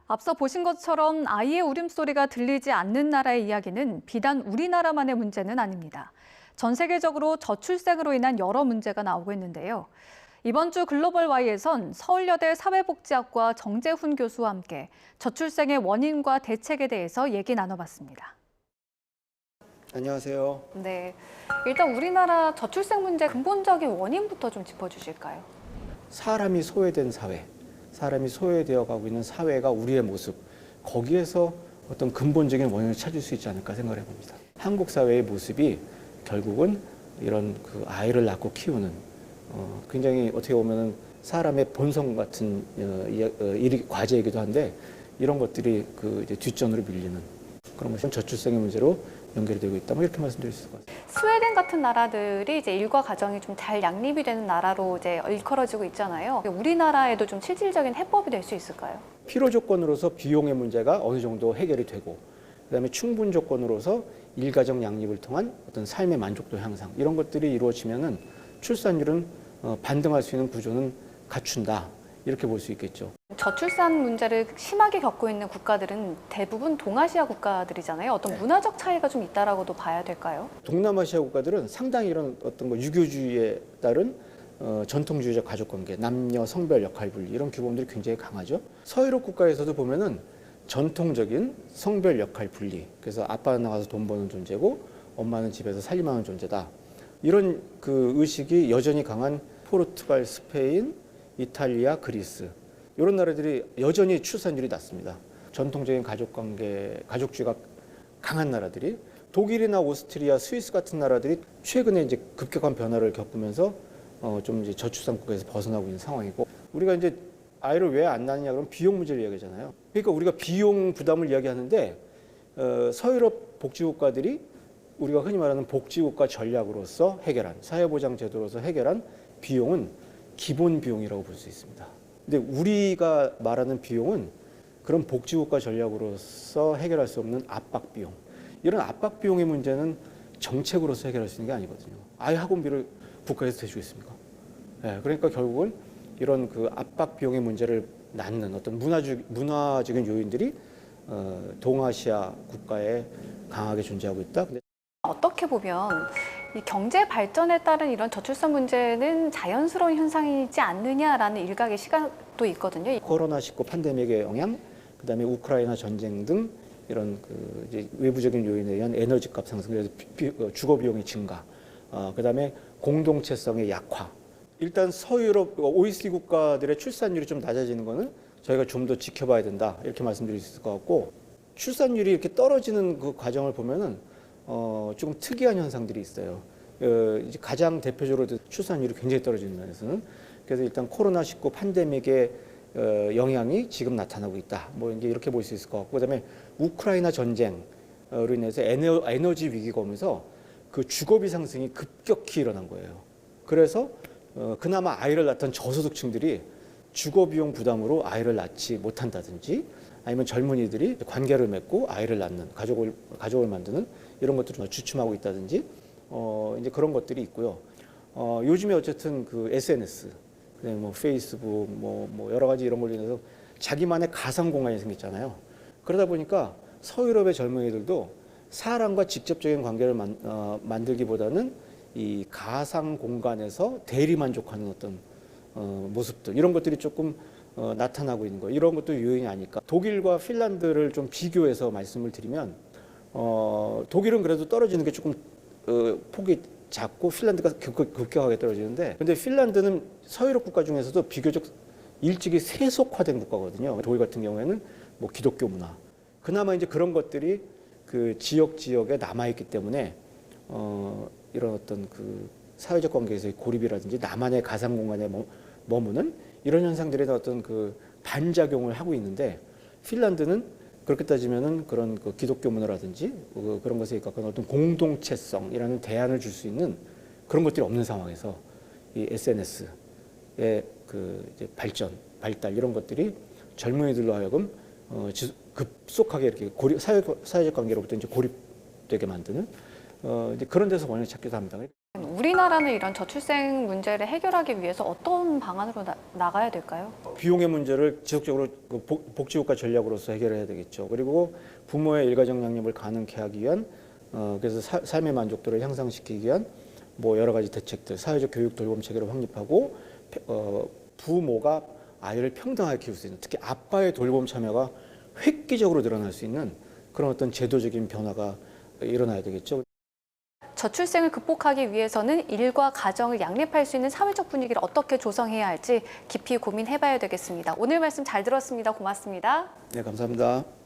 앞서 보신 것처럼 아이의 울음소리가 들리지 않는 나라의 이야기는 비단 우리나라만의 문제는 아닙니다. 전 세계적으로 저출생으로 인한 여러 문제가 나오고 있는데요. 이번 주 글로벌 Y에선 서울여대 사회복지학과 정재훈 교수와 함께 저출생의 원인과 대책에 대해서 얘기 나눠봤습니다. 안녕하세요. 네, 일단 우리나라 저출생 문제 근본적인 원인부터 좀 짚어주실까요? 사람이 소외된 사회, 사람이 소외되어 가고 있는 사회가 우리의 모습, 거기에서 어떤 근본적인 원인을 찾을 수 있지 않을까 생각을 해봅니다. 한국 사회의 모습이 결국은 이런 그 아이를 낳고 키우는 굉장히 어떻게 보면은 사람의 본성 같은 과제이기도 한데 이런 것들이 그 이제 뒷전으로 밀리는 그런 것이 저출생의 문제로 연결되고 있다. 뭐 이렇게 말씀드릴 수 있을 것 같아요. 스웨덴 같은 나라들이 이제 일과 가정이 좀 잘 양립이 되는 나라로 이제 일컬어지고 있잖아요. 우리나라에도 좀 실질적인 해법이 될 수 있을까요? 필요 조건으로서 비용의 문제가 어느 정도 해결이 되고, 그다음에 충분 조건으로서 일가정 양립을 통한 어떤 삶의 만족도 향상 이런 것들이 이루어지면은 출산율은 반등할 수 있는 구조는 갖춘다. 이렇게 볼 수 있겠죠. 저출산 문제를 심하게 겪고 있는 국가들은 대부분 동아시아 국가들이잖아요. 어떤 문화적 차이가 좀 있다라고도 봐야 될까요? 동남아시아 국가들은 상당히 이런 어떤 유교주의에 따른 전통주의적 가족관계, 남녀 성별 역할 분리 이런 규범들이 굉장히 강하죠. 서유럽 국가에서도 보면은 전통적인 성별 역할 분리. 그래서 아빠는 나가서 돈 버는 존재고 엄마는 집에서 살림하는 존재다. 이런 그 의식이 여전히 강한 포르투갈, 스페인, 이탈리아, 그리스 이런 나라들이 여전히 출산율이 낮습니다. 전통적인 가족관계, 가족주의가 강한 나라들이 독일이나 오스트리아, 스위스 같은 나라들이 최근에 이제 급격한 변화를 겪으면서 좀 이제 저출산 국가에서 벗어나고 있는 상황이고, 우리가 이제 아이를 왜 안 낳느냐 그러면 비용 문제를 이야기하잖아요. 그러니까 우리가 비용 부담을 이야기하는데 서유럽 복지국가들이 우리가 흔히 말하는 복지국가 전략으로서 해결한, 사회보장 제도로서 해결한 비용은 기본 비용이라고 볼 수 있습니다. 근데 우리가 말하는 비용은 그런 복지국가 전략으로서 해결할 수 없는 압박 비용. 이런 압박 비용의 문제는 정책으로서 해결할 수 있는 게 아니거든요. 아이 학원비를 국가에서 대주겠습니까? 네, 그러니까 결국은 이런 그 압박 비용의 문제를 낳는 어떤 문화적인 요인들이 동아시아 국가에 강하게 존재하고 있다. 근데 어떻게 보면 이 경제 발전에 따른 이런 저출산 문제는 자연스러운 현상이지 않느냐라는 일각의 시각도 있거든요. 코로나19 팬데믹의 영향, 그다음에 우크라이나 전쟁 등 이런 그 이제 외부적인 요인에 의한 에너지값 상승, 그래서 주거 비용의 증가, 그다음에 공동체성의 약화. 일단 서유럽 OECD 국가들의 출산율이 좀 낮아지는 거는 저희가 좀 더 지켜봐야 된다 이렇게 말씀드릴 수 있을 것 같고, 출산율이 이렇게 떨어지는 그 과정을 보면은 조금 특이한 현상들이 있어요. 이제 가장 대표적으로 출산율이 굉장히 떨어지는 면에서는, 그래서 일단 코로나19 팬데믹의 영향이 지금 나타나고 있다. 뭐 이제 이렇게 볼 수 있을 것 같고, 그다음에 우크라이나 전쟁으로 인해서 에너지 위기가 오면서 그 주거비 상승이 급격히 일어난 거예요. 그래서 그나마 아이를 낳던 저소득층들이 주거비용 부담으로 아이를 낳지 못한다든지, 아니면 젊은이들이 관계를 맺고 아이를 낳는 가족을 만드는 이런 것들을 좀 주춤하고 있다든지 이제 그런 것들이 있고요. 요즘에 어쨌든 그 SNS, 뭐 페이스북, 뭐 여러 가지 이런 걸로 인해서 자기만의 가상 공간이 생겼잖아요. 그러다 보니까 서유럽의 젊은이들도 사람과 직접적인 관계를 만들기보다는 이 가상 공간에서 대리 만족하는 어떤 모습들, 이런 것들이 조금 나타나고 있는 거, 이런 것도 요인이 아닐까. 독일과 핀란드를 좀 비교해서 말씀을 드리면 독일은 그래도 떨어지는 게 조금 폭이 작고 핀란드가 급격하게 떨어지는데, 근데 핀란드는 서유럽 국가 중에서도 비교적 일찍이 세속화된 국가거든요. 독일 같은 경우에는 뭐 기독교 문화, 그나마 이제 그런 것들이 그 지역에 남아있기 때문에 이런 어떤 그 사회적 관계에서의 고립이라든지 나만의 가상 공간에 머무는 이런 현상들에 어떤 그 반작용을 하고 있는데, 핀란드는 그렇게 따지면은 그런 그 기독교 문화라든지 그런 것에 가까운 어떤 공동체성이라는 대안을 줄 수 있는 그런 것들이 없는 상황에서 이 SNS의 그 이제 발달 이런 것들이 젊은이들로 하여금 급속하게 이렇게 사회적 관계로부터 이제 고립되게 만드는 이제 그런 데서 원인을 찾기도 합니다. 우리나라는 이런 저출생 문제를 해결하기 위해서 어떤 방안으로 나가야 될까요? 비용의 문제를 지속적으로 복지국가 전략으로서 해결해야 되겠죠. 그리고 부모의 일가정 양립을 가능케 하기 위한 그래서 삶의 만족도를 향상시키기 위한 뭐 여러 가지 대책들, 사회적 교육 돌봄 체계를 확립하고 부모가 아이를 평등하게 키울 수 있는, 특히 아빠의 돌봄 참여가 획기적으로 늘어날 수 있는 그런 어떤 제도적인 변화가 일어나야 되겠죠. 저출생을 극복하기 위해서는 일과 가정을 양립할 수 있는 사회적 분위기를 어떻게 조성해야 할지 깊이 고민해봐야 되겠습니다. 오늘 말씀 잘 들었습니다. 고맙습니다. 네, 감사합니다.